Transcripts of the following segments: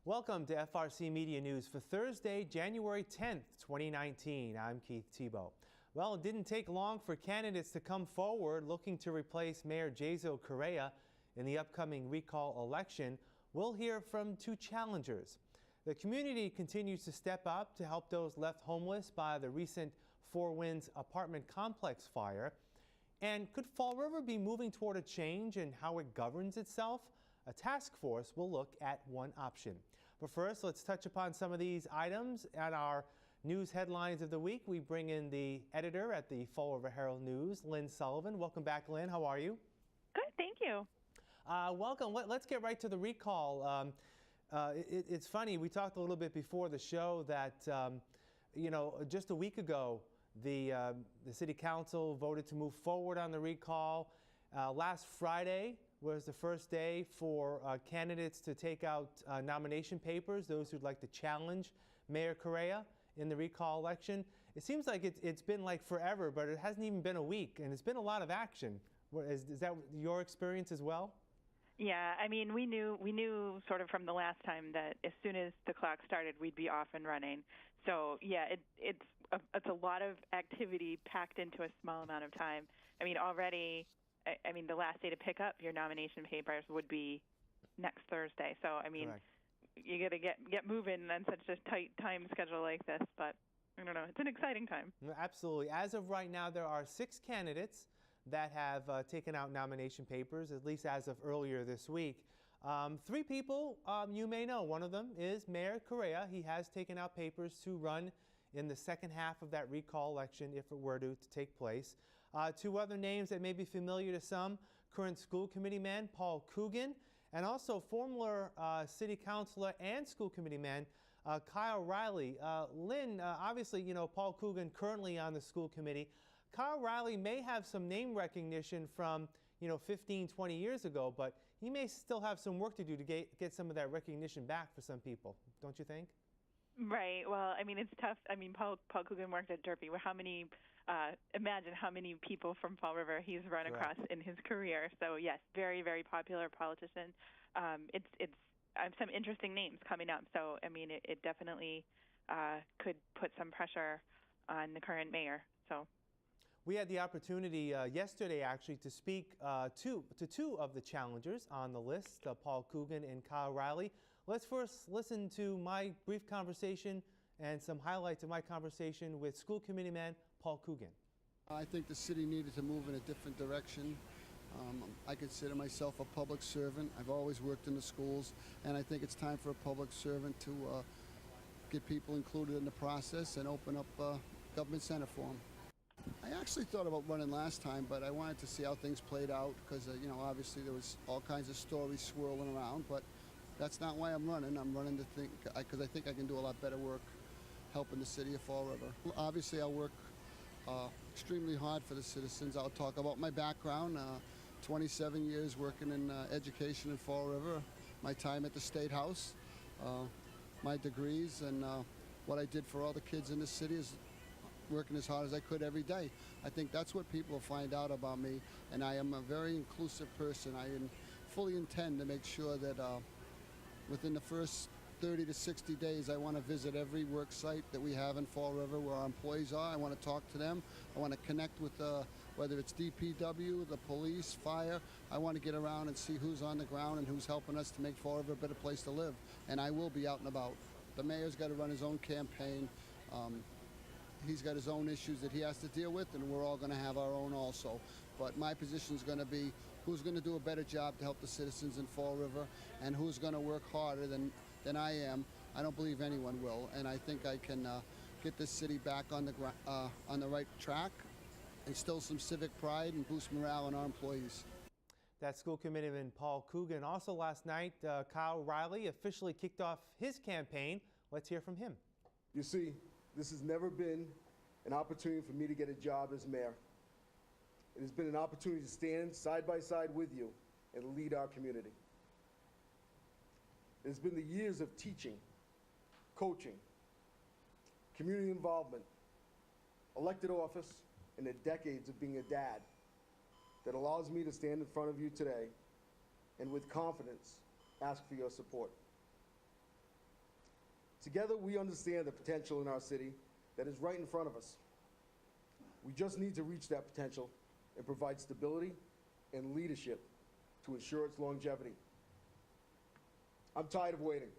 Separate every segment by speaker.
Speaker 1: Welcome to FRC Media News for Thursday, January 10th, 2019. I'm Keith Tebow. Well, it didn't take long for candidates to come forward looking to replace Mayor Jaso Correa in the upcoming recall election. We'll hear from two challengers. The community continues to step up to help those left homeless by the recent Four Winds apartment complex fire. And could Fall River be moving toward a change in how it governs itself? A task force will look at one option. But first, let's touch upon some of these items at our news headlines of the week. We bring in the editor at the Fall River Herald News, Lynn Sullivan. Welcome back, Lynn. How are you?
Speaker 2: Good, thank you.
Speaker 1: Welcome. Let's get right to the recall. It's funny, we talked a little bit before the show that, just a week ago, the City Council voted to move forward on the recall. Last Friday was the first day for candidates to take out nomination papers, those who'd like to challenge Mayor Correa in the recall election. It seems like it's been like forever, but it hasn't even been a week, and it's been a lot of action. Is that your experience as well?
Speaker 2: Yeah, I mean, we knew sort of from the last time that as soon as the clock started, we'd be off and running. So yeah, it's a lot of activity packed into a small amount of time. I mean, already, the last day to pick up your nomination papers would be next Thursday. So I mean, correct. You got to get moving on such a tight time schedule like this. But I don't know, it's an exciting time.
Speaker 1: Absolutely. As of right now, there are 6 candidates that have taken out nomination papers, at least as of earlier this week. 3 people you may know. One of them is Mayor Correa. He has taken out papers to run in the second half of that recall election if it were to take place. 2 other names that may be familiar to some: current school committee man Paul Coogan, and also former city councilor and school committee man Kyle Riley. Lynn, obviously, Paul Coogan currently on the school committee. Kyle Riley may have some name recognition from 15, 20 years ago, but he may still have some work to do to get some of that recognition back for some people, don't you think?
Speaker 2: Right. Well, I mean, it's tough. I mean, Paul Coogan worked at Derby. Imagine how many people from Fall River he's run across in his career. So yes, very, very popular politician. It's some interesting names coming up. So I mean, it definitely could put some pressure on the current mayor. So.
Speaker 1: We had the opportunity yesterday, actually, to speak to 2 of the challengers on the list, Paul Coogan and Kyle Riley. Let's first listen to my brief conversation and some highlights of my conversation with school committee man Paul Coogan.
Speaker 3: I think the city needed to move in a different direction. I consider myself a public servant. I've always worked in the schools, and I think it's time for a public servant to get people included in the process and open up government center for them. I actually thought about running last time, but I wanted to see how things played out because, obviously there was all kinds of stories swirling around, but that's not why I'm running. I'm running because I think I can do a lot better work helping the city of Fall River. Obviously, I'll work extremely hard for the citizens. I'll talk about my background, 27 years working in education in Fall River, my time at the State House, my degrees, and what I did for all the kids in the city is working as hard as I could every day. I think that's what people find out about me, and I am a very inclusive person. I fully intend to make sure that within the first 30 to 60 days, I want to visit every work site that we have in Fall River where our employees are. I want to talk to them. I want to connect with whether it's DPW, the police, fire. I want to get around and see who's on the ground and who's helping us to make Fall River a better place to live. And I will be out and about. The mayor's got to run his own campaign. He's got his own issues that he has to deal with, and we're all going to have our own also. But my position is going to be who's going to do a better job to help the citizens in Fall River and who's going to work harder than I am. I don't believe anyone will, and I think I can get this city back on the right track, instill some civic pride, and boost morale in our employees.
Speaker 1: That school committeeman Paul Coogan. Also last night, Kyle Riley officially kicked off his campaign. Let's hear from him.
Speaker 4: You see, this has never been an opportunity for me to get a job as mayor. It has been an opportunity to stand side by side with you and lead our community. It has been the years of teaching, coaching, community involvement, elected office, and the decades of being a dad that allows me to stand in front of you today and with confidence ask for your support. Together, we understand the potential in our city that is right in front of us. We just need to reach that potential and provide stability and leadership to ensure its longevity. I'm tired of waiting.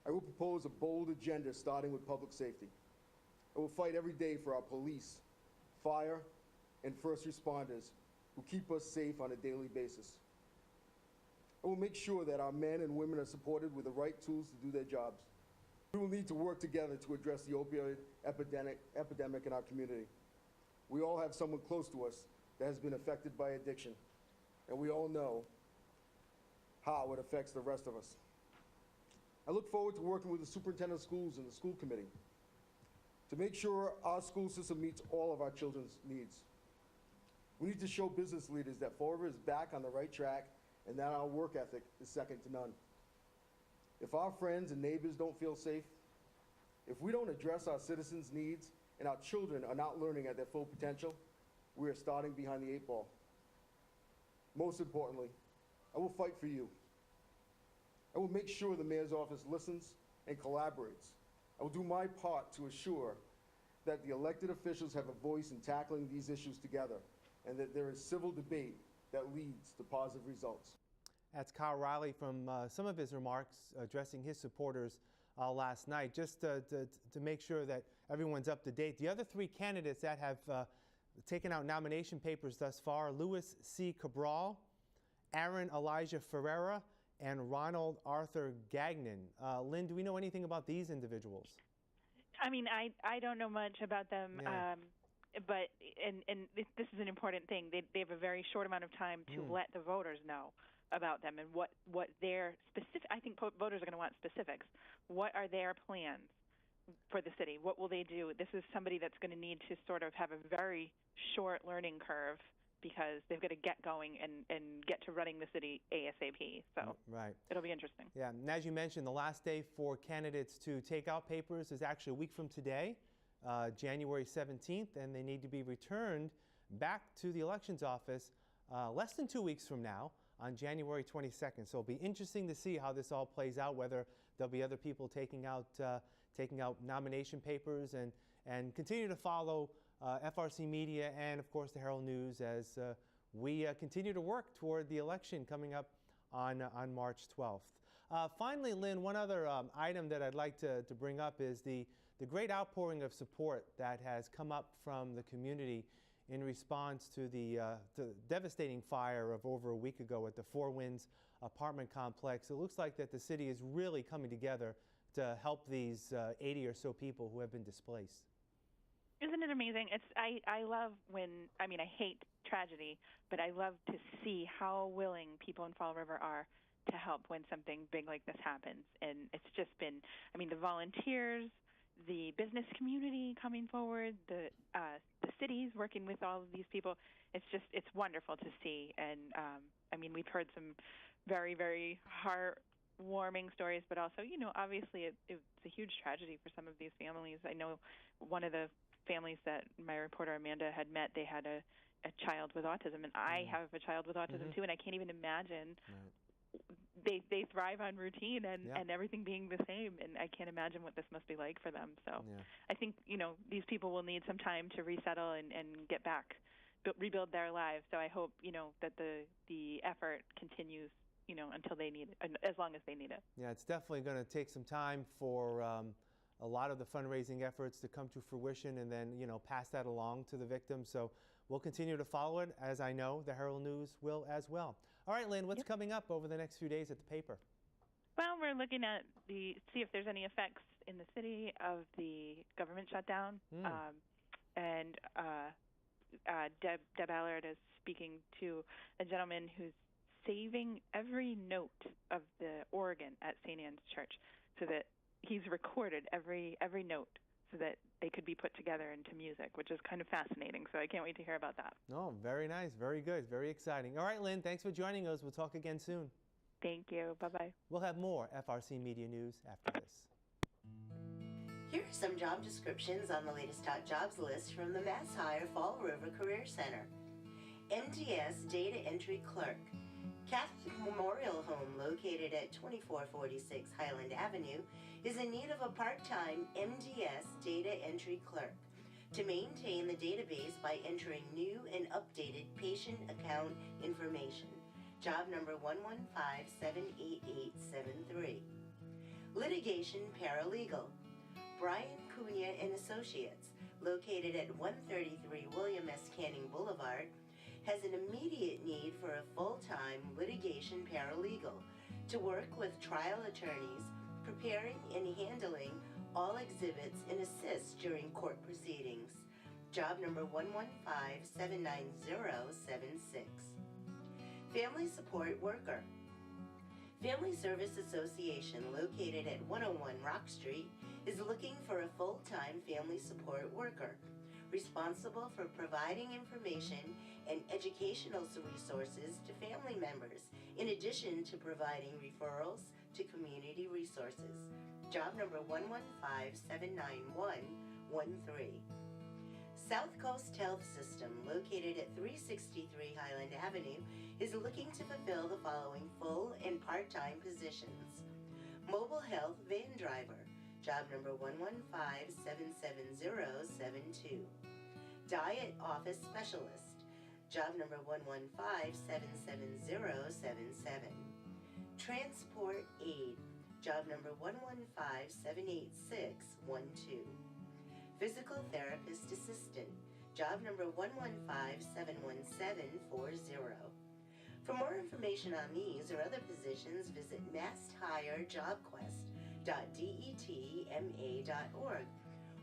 Speaker 4: I will propose a bold agenda starting with public safety. I will fight every day for our police, fire, and first responders who keep us safe on a daily basis. I will make sure that our men and women are supported with the right tools to do their jobs. We will need to work together to address the opioid epidemic in our community. We all have someone close to us that has been affected by addiction, and we all know how it affects the rest of us. I look forward to working with the superintendent of schools and the school committee to make sure our school system meets all of our children's needs. We need to show business leaders that Fall River is back on the right track and that our work ethic is second to none. If our friends and neighbors don't feel safe, if we don't address our citizens' needs and our children are not learning at their full potential, we are starting behind the 8 ball. Most importantly, I will fight for you. I will make sure the mayor's office listens and collaborates. I will do my part to assure that the elected officials have a voice in tackling these issues together and that there is civil debate that leads to positive results.
Speaker 1: That's Kyle Riley from some of his remarks addressing his supporters last night. Just to make sure that everyone's up to date, the other 3 candidates that have taken out nomination papers thus far: Louis C. Cabral, Aaron Elijah Ferreira, and Ronald Arthur Gagnon. Lynn, do we know anything about these individuals?
Speaker 2: I mean, I don't know much about them,
Speaker 1: Yeah.
Speaker 2: but this is an important thing. They have a very short amount of time to let the voters know about them and what their specific. I think voters are going to want specifics. What are their plans for the city? What will they do? This is somebody that's going to need to sort of have a very short learning curve, because they've got to get going and get to running the city ASAP. So
Speaker 1: right.
Speaker 2: It'll be interesting.
Speaker 1: Yeah, and as you mentioned, the last day for candidates to take out papers is actually a week from today, January 17th, and they need to be returned back to the elections office less than 2 weeks from now on January 22nd. So it'll be interesting to see how this all plays out, whether there'll be other people taking out nomination papers, and continue to follow FRC Media and, of course, the Herald News as we continue to work toward the election coming up on March 12th. Finally, Lynn, one other item that I'd like to bring up is the great outpouring of support that has come up from the community in response to the devastating fire of over a week ago at the Four Winds apartment complex. It looks like that the city is really coming together to help these 80 or so people who have been displaced.
Speaker 2: Isn't it amazing? I love when, I mean, I hate tragedy, but I love to see how willing people in Fall River are to help when something big like this happens. And it's just been, I mean, the volunteers, the business community coming forward, the cities working with all of these people. It's wonderful to see. And I mean, we've heard some very, very heartwarming stories, but also, you know, obviously it's a huge tragedy for some of these families. I know one of the families that my reporter Amanda had met, they had a child with autism, and I have a child with autism too, and I can't even imagine. They thrive on routine and everything being the same, and I can't imagine what this must be like for them. So I think, you know, these people will need some time to resettle and get back, rebuild their lives. So I hope, you know, that the effort continues, you know, until they need it, as long as they need it.
Speaker 1: Yeah, it's definitely going to take some time for a lot of the fundraising efforts to come to fruition, and then, you know, pass that along to the victims. So we'll continue to follow it, as I know the Herald News will as well. All right, Lynn, what's coming up over the next few days at the paper?
Speaker 2: Well, we're looking at see if there's any effects in the city of the government shutdown. And Deb Allard is speaking to a gentleman who's saving every note of the organ at St. Anne's Church, so that he's recorded every note so that they could be put together into music, which is kind of fascinating. So I can't wait to hear about that.
Speaker 1: Oh, very nice. Very good. Very exciting. All right, Lynn, thanks for joining us. We'll talk again soon.
Speaker 2: Thank you. Bye-bye. We'll
Speaker 1: have more FRC Media News after this.
Speaker 5: Here are some job descriptions on the latest hot jobs list from the Mass Hire Fall River Career Center. MTS Data Entry Clerk, Catholic Memorial Home, located at 2446 Highland Avenue, is in need of a part-time MDS data entry clerk to maintain the database by entering new and updated patient account information. Job number 11578873. Litigation paralegal. Brian Cunha and Associates, located at 133 William S. Canning Boulevard, has an immediate need for a full-time litigation paralegal to work with trial attorneys, preparing and handling all exhibits and assist during court proceedings. Job number 11579076. Family support worker. Family Service Association, located at 101 Rock Street, is looking for a full-time family support worker responsible for providing information and educational resources to family members, in addition to providing referrals to community resources. Job number 11579113. South Coast Health System, located at 363 Highland Avenue, is looking to fulfill the following full and part-time positions. Mobile Health Van Driver, job number 11577072. Diet Office Specialist, job number 11577077. Transport Aid, job number 11578612. Physical Therapist Assistant, job number 11571740. For more information on these or other positions, visit masshire.jobquest.detma.org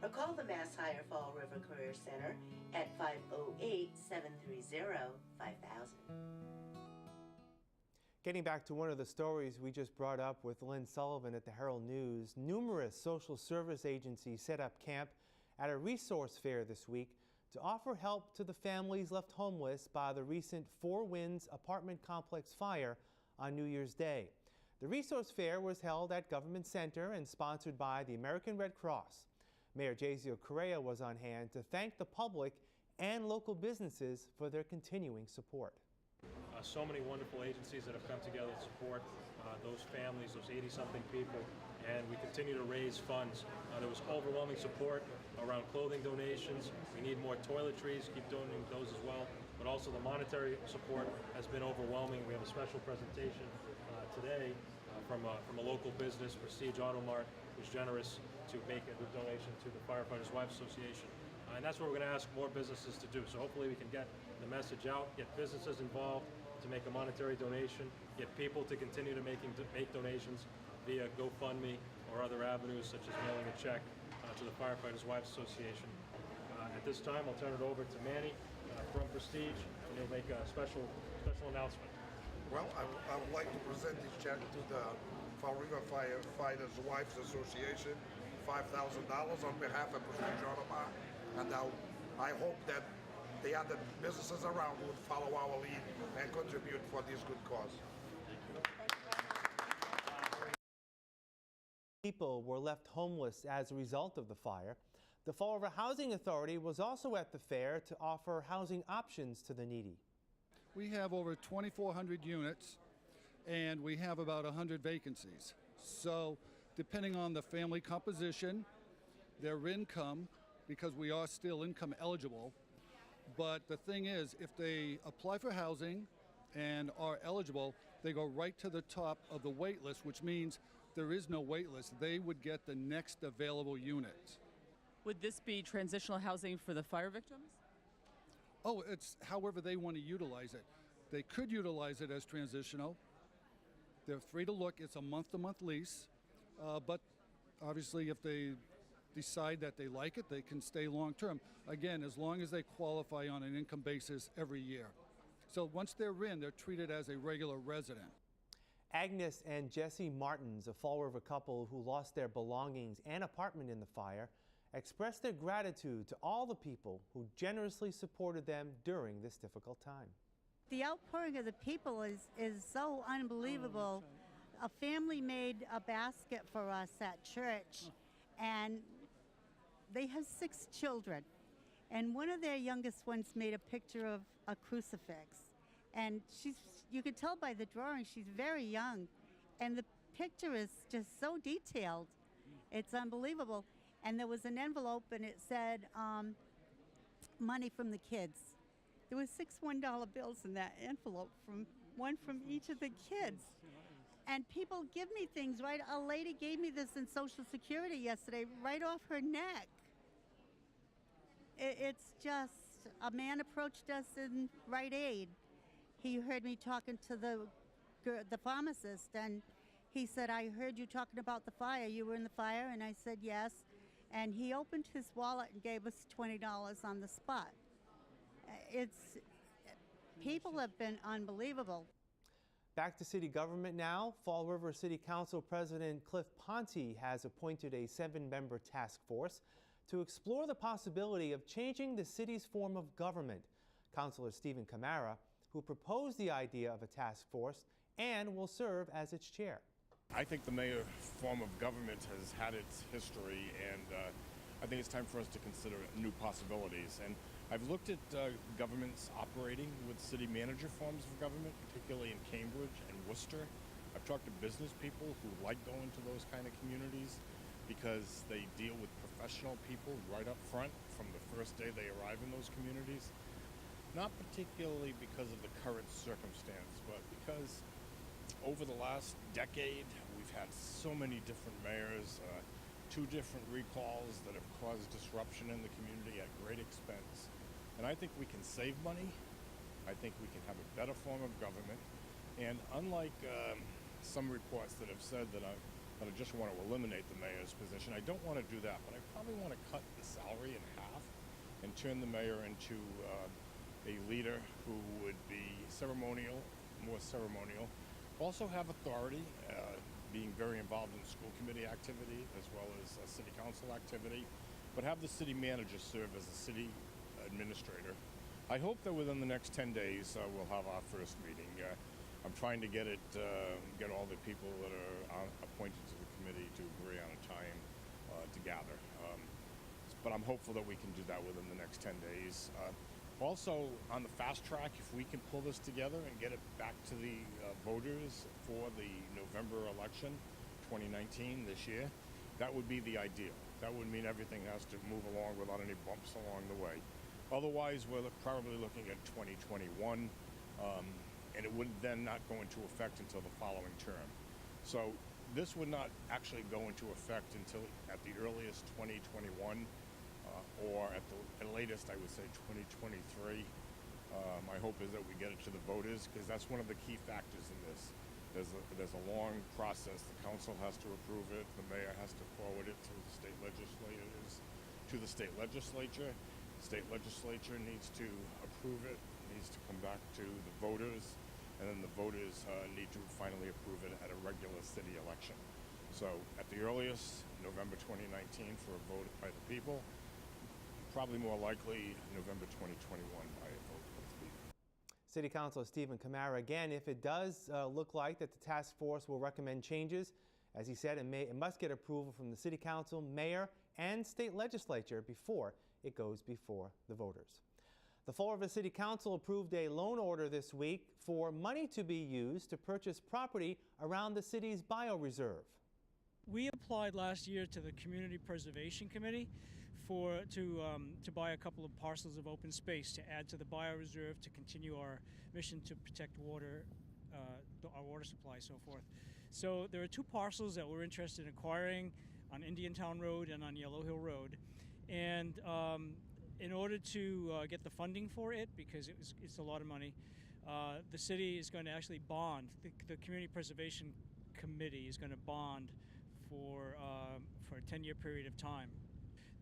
Speaker 5: or call the Mass Hire Fall River Career Center at 508-730-5000.
Speaker 1: Getting back to one of the stories we just brought up with Lynn Sullivan at the Herald News, numerous social service agencies set up camp at a resource fair this week to offer help to the families left homeless by the recent Four Winds apartment complex fire on New Year's Day. The resource fair was held at Government Center and sponsored by the American Red Cross. Mayor Jazio Correa was on hand to thank the public and local businesses for their continuing support.
Speaker 6: So many wonderful agencies that have come together to support those families, those 80-something people, and we continue to raise funds. There was overwhelming support around clothing donations. We need more toiletries, keep donating those as well, but also the monetary support has been overwhelming. We have a special presentation today from a local business, Prestige Auto Mart, who's generous to make a donation to the Firefighters Wives Association. And that's what we're going to ask more businesses to do. So hopefully we can get the message out, get businesses involved to make a monetary donation, get people to continue to make donations via GoFundMe or other avenues such as mailing a check to the Firefighters Wives Association. At this time, I'll turn it over to Manny from Prestige, and he'll make a special announcement.
Speaker 7: Well, I would like to present this check to the Fall River Firefighters Wives Association, $5,000 on behalf of Prestige Auto Mart, and I hope that the other businesses around would follow our lead and contribute for this good cause.
Speaker 1: People were left homeless as a result of the fire. The Fall River Housing Authority was also at the fair to offer housing options to the needy.
Speaker 3: We have over 2,400 units, and we have about 100 vacancies. So depending on the family composition, their income, because we are still income eligible, but the thing is, if they apply for housing and are eligible, they go right to the top of the wait list, which means there is no wait list. They would get the next available unit.
Speaker 8: Would this be transitional housing for the fire victims?
Speaker 3: Oh, it's however they want to utilize it. They could utilize it as transitional. They're free to look. It's a month-to-month lease, but obviously if they decide that they like it, they can stay long-term. Again, as long as they qualify on an income basis every year. So once they're in, they're treated as a regular resident.
Speaker 1: Agnes and Jesse Martins, a Fall River couple who lost their belongings and apartment in the fire, expressed their gratitude to all the people who generously supported them during this difficult time.
Speaker 9: The outpouring of the people is so unbelievable. A family made a basket for us at church, and they have 6 children. And one of their youngest ones made a picture of a crucifix. And you could tell by the drawing, she's very young. And the picture is just so detailed. It's unbelievable. And there was an envelope, and it said, money from the kids. There was 6 $1 bills in that envelope, one from each of the kids. And people give me things, right? A lady gave me this in Social Security yesterday, right off her neck. It's just, a man approached us in Rite Aid. He heard me talking to the pharmacist, and he said, I heard you talking about the fire. You were in the fire? And I said, yes. And he opened his wallet and gave us $20 on the spot. People have been unbelievable.
Speaker 1: Back to city government now. Fall River City Council President Cliff Ponte has appointed a 7-member task force to explore the possibility of changing the city's form of government. Councilor Stephen Camara, who proposed the idea of a task force and will serve as its chair.
Speaker 10: I think the mayor form of government has had its history, and I think it's time for us to consider new possibilities. And I've looked at governments operating with city manager forms of government, particularly in Cambridge and Worcester. I've talked to business people who like going to those kind of communities because they deal with professional people right up front from the first day they arrive in those communities. Not particularly because of the current circumstance, but because over the last decade, we've had so many different mayors, 2 different recalls that have caused disruption in the community at great expense. And I think we can save money. I think we can have a better form of government. And unlike some reports that have said that I just want to eliminate the mayor's position, I don't want to do that, but I probably want to cut the salary in half and turn the mayor into a leader who would be more ceremonial, also have authority, being very involved in school committee activity as well as city council activity, but have the city manager serve as a city administrator. I hope that within the next 10 days we'll have our first meeting. I'm trying to get all the people that are appointed to the committee to agree on a time to gather. But I'm hopeful that we can do that within the next 10 days. Also, on the fast track, if we can pull this together and get it back to the voters for the November election, 2019, this year, that would be the ideal. That would mean everything has to move along without any bumps along the way. Otherwise, we're probably looking at 2021, and it would then not go into effect until the following term. So this would not actually go into effect until at the earliest 2021, or at the latest, I would say 2023. My hope is that we get it to the voters, because that's one of the key factors in this. There's a long process. The council has to approve it. The mayor has to forward it through the state legislators to the state legislature. The state legislature needs to approve it, needs to come back to the voters, and then the voters need to finally approve it at a regular city election. So at the earliest, November 2019 for a vote by the people. Probably more likely November 2021 by a vote of the people.
Speaker 1: City Councilor Stephen Camara, again, if it does look like that the task force will recommend changes, as he said, it must get approval from the City Council, Mayor, and State Legislature before it goes before the voters. The Fall River City Council approved a loan order this week for money to be used to purchase property around the city's bioreserve.
Speaker 11: We applied last year to the Community Preservation Committee to buy a couple of parcels of open space to add to the bioreserve, to continue our mission to protect water, our water supply, so forth. So there are 2 parcels that we're interested in acquiring on Indiantown Road and on Yellow Hill Road. And in order to get the funding for it, because it's a lot of money, the city is going to actually bond. The Community Preservation Committee is going to bond for a 10-year period of time.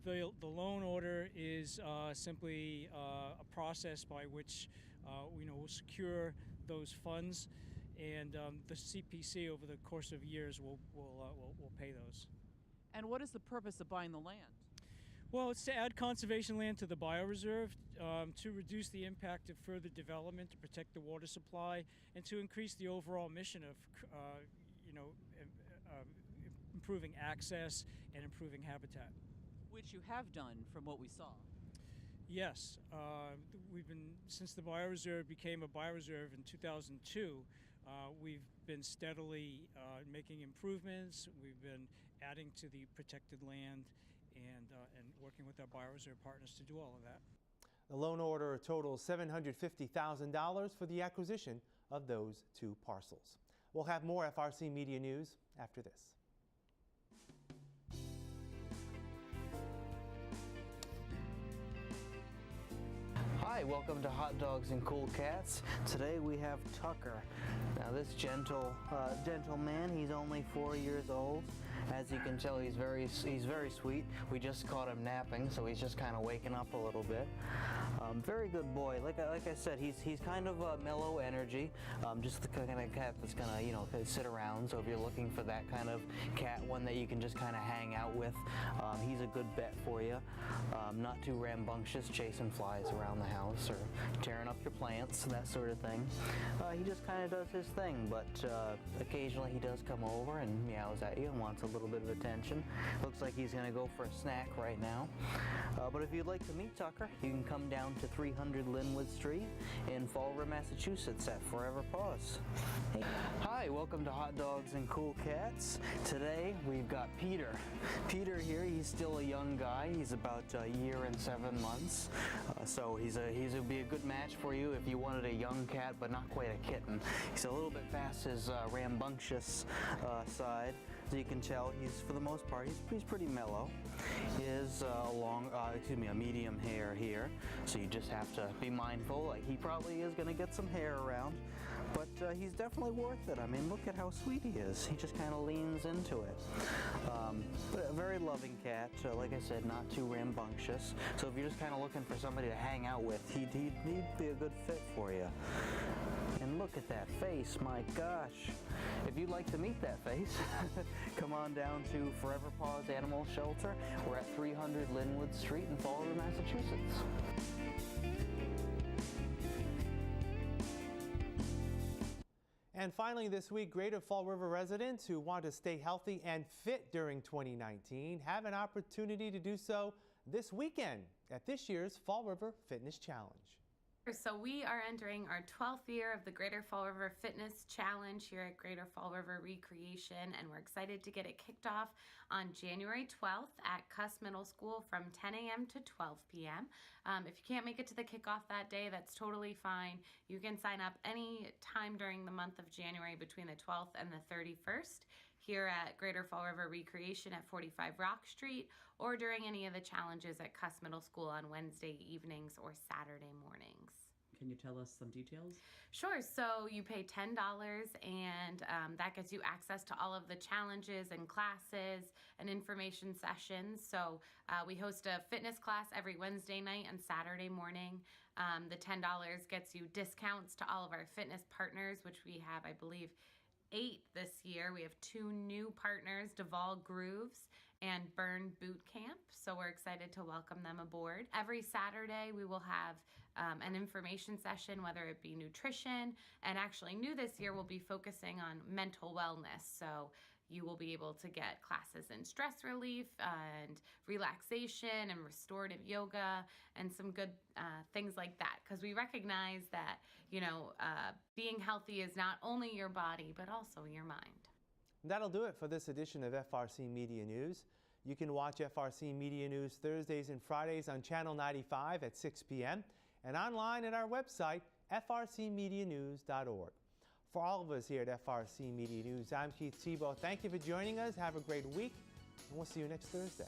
Speaker 11: The loan order is simply a process by which we'll secure those funds, and the CPC over the course of years will pay those.
Speaker 8: And what is the purpose of buying the land?
Speaker 11: Well, it's to add conservation land to the bioreserve, to reduce the impact of further development, to protect the water supply, and to increase the overall mission of improving access and improving habitat.
Speaker 8: Which you have done from what we saw.
Speaker 11: Yes, we've been, since the bioreserve became a bioreserve in 2002, we've been steadily making improvements. We've been adding to the protected land and working with our bioreserve partners to do all of that.
Speaker 1: The loan order totals $750,000 for the acquisition of those 2 parcels. We'll have more FRC Media News after this.
Speaker 12: Hi, welcome to Hot Dogs and Cool Cats. Today we have Tucker. Now this gentle man, he's only 4 years old. As you can tell, he's very sweet. We just caught him napping, so he's just kind of waking up a little bit. Very good boy. Like I said, he's kind of mellow energy. Just the kind of cat that's gonna sit around. So if you're looking for that kind of cat, one that you can just kind of hang out with, he's a good bet for you. Not too rambunctious, chasing flies around the house or tearing up your plants, that sort of thing. He just kind of does his thing, but occasionally he does come over and meows at you and wants a little bit of attention. Looks like he's gonna go for a snack right now. But if you'd like to meet Tucker, you can come down to 300 Linwood Street in Fall River, Massachusetts at Forever Paws. Hey. Hi, welcome to Hot Dogs and Cool Cats. Today we've got Peter. Peter here, he's still a young guy. He's about a year and 7 months. So he'll be a good match for you if you wanted a young cat but not quite a kitten. He's a little bit past his rambunctious side. As you can tell, he's, for the most part, he's pretty mellow. He is a medium hair here, so you just have to be mindful. Like, he probably is going to get some hair around, but he's definitely worth it. I mean, look at how sweet he is. He just kind of leans into it. But a very loving cat. Like I said, not too rambunctious. So if you're just kind of looking for somebody to hang out with, he'd be a good fit for you. And look at that face, my gosh. If you'd like to meet that face, come on down to Forever Paws Animal Shelter. We're at 300 Linwood Street in Fall River, Massachusetts.
Speaker 1: And finally this week, Greater Fall River residents who want to stay healthy and fit during 2019 have an opportunity to do so this weekend at this year's Fall River Fitness Challenge.
Speaker 13: So we are entering our 12th year of the Greater Fall River Fitness Challenge here at Greater Fall River Recreation, and we're excited to get it kicked off on January 12th at Cuss Middle School from 10 a.m. to 12 p.m. If you can't make it to the kickoff that day, that's totally fine. You can sign up any time during the month of January between the 12th and the 31st here at Greater Fall River Recreation at 45 Rock Street, or during any of the challenges at Cuss Middle School on Wednesday evenings or Saturday mornings.
Speaker 14: Can you tell us some details?
Speaker 13: Sure. So you pay $10 and that gets you access to all of the challenges and classes and information sessions. So we host a fitness class every Wednesday night and Saturday morning. The $10 gets you discounts to all of our fitness partners, which we have, I believe, 8 this year. We have 2 new partners, Duval Grooves and Burn Boot Camp. So we're excited to welcome them aboard. Every Saturday we will have an information session, whether it be nutrition, and actually new this year we'll be focusing on mental wellness. So you will be able to get classes in stress relief and relaxation and restorative yoga and some good things like that. Because we recognize that, being healthy is not only your body, but also your mind.
Speaker 1: That'll do it for this edition of FRC Media News. You can watch FRC Media News Thursdays and Fridays on Channel 95 at 6 p.m. and online at our website, frcmedianews.org. For all of us here at FRC Media News, I'm Keith Tebow. Thank you for joining us. Have a great week, and we'll see you next Thursday.